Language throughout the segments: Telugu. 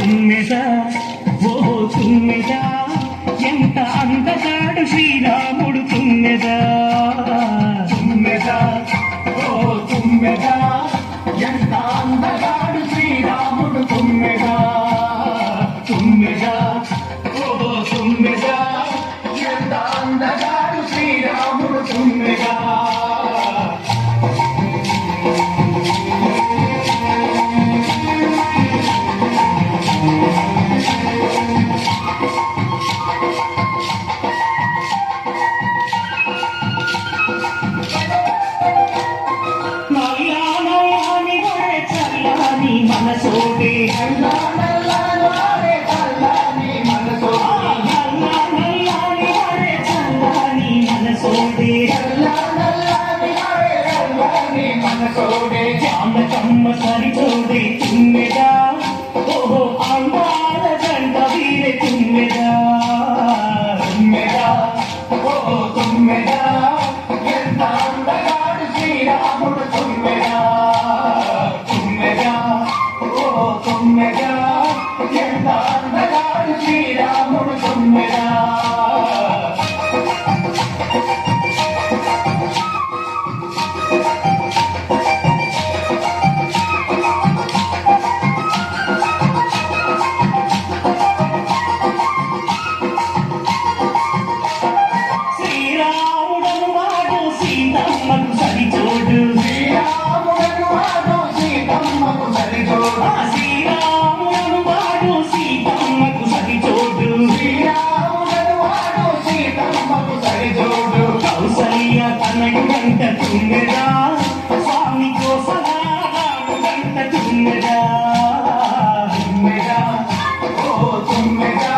తుమ్మెద ఓ తుమ్మెద ఎంత అందగాడు శ్రీరాముడు తుమ్మెద తుమ్మెద ఓ తుమ్మెద ఎంత అందగాడు శ్రీరాముడు తుమ్మెద తుమ్మెద ఓ తుమ్మెద ఎంత అందగాడు శ్రీరాముడు తుమ్మెద మనసోడే జామకమ్మ సరిచోడే తుమ్మెదా ఓహో అందాల జంట వీరే తుమ్మెదా తుమ్మెదా ఓహో తుమ్మెదా ఎంత అందగాడు శ్రీరాముడు తుమ్మెదా తుమ్మెదా ఓహో తుమ్మెదా ఎంత అందగాడు శ్రీరాముడు తుమ్మెదా సీతమ్మకు సరిచోడు శ్రీరాముడను వాడు సీతమ్మకు సరిచోడు శ్రీరాముడను వాడు సీతమ్మకు సరిచోడు శ్రీరాముడను వాడు సీతమ్మకు సరిచోడు కౌసల్య తనకు గంట తుమ్మెదా స్వామి కోసలా రాము గంట తుమ్మెదా తుమ్మెదా ఓ తుమ్మెదా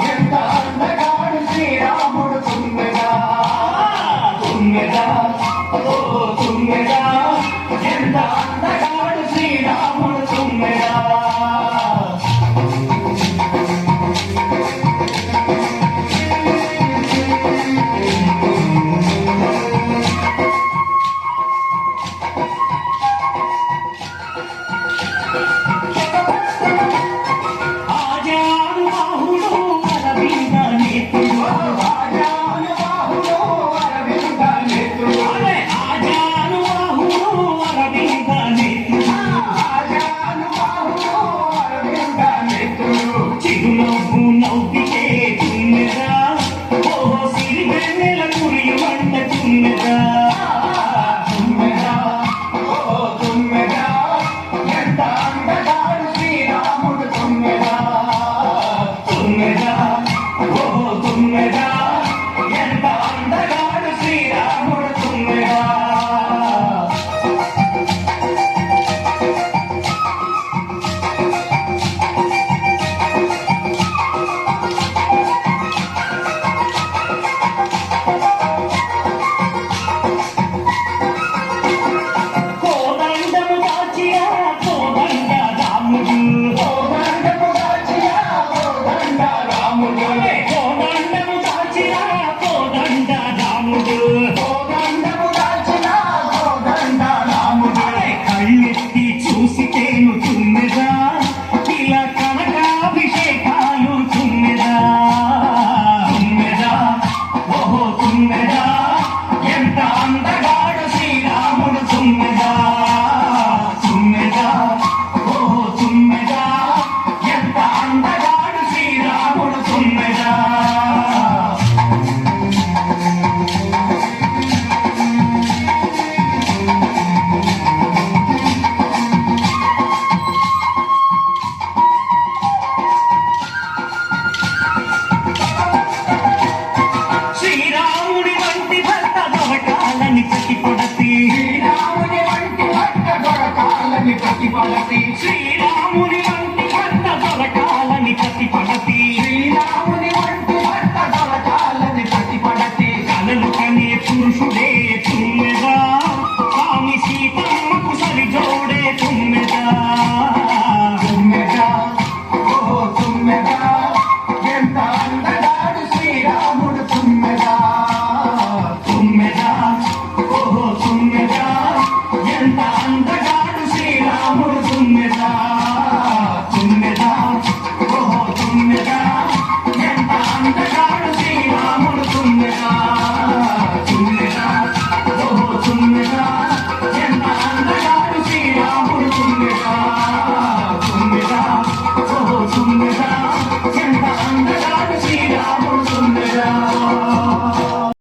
ఎంత అందగాడు శ్రీరాముడు తుమ్మెదా తుమ్మెదా ఓ తుమ్మెదా ఎంత అందగాడు శ్రీరాముడు తుమ్మెదా చిరునవ్వు నవ్వితే తుమ్మెదా ఓహో సిరి వెన్నెల కురియు వంట తుమ్మెదా తుమ్మెదా ఓ తుమ్మెదా ఎంత అందగాడు శ్రీరాముడు తుమ్మెదా తుమ్మెదా ఓహో తుమ్మెదా ఎంత అందగాడు శ్రీరాముడు తుమ్మెదా చూసితేను తుమ్మెదా ఇలా కనకాభిషేకాలు తుమ్మెదా తుమ్మెదా ఓహో తుమ్మెదా ఎంత అందగాడు శ్రీరాముడు తుమ్మెదా తుమ్మెదా ఓహో తుమ్మెదా ఎంత అందగాడు శ్రీరాముడు తుమ్మెదా శ్రీరాముడి వంటి భర్త దొరకాలని ప్రతిపడతి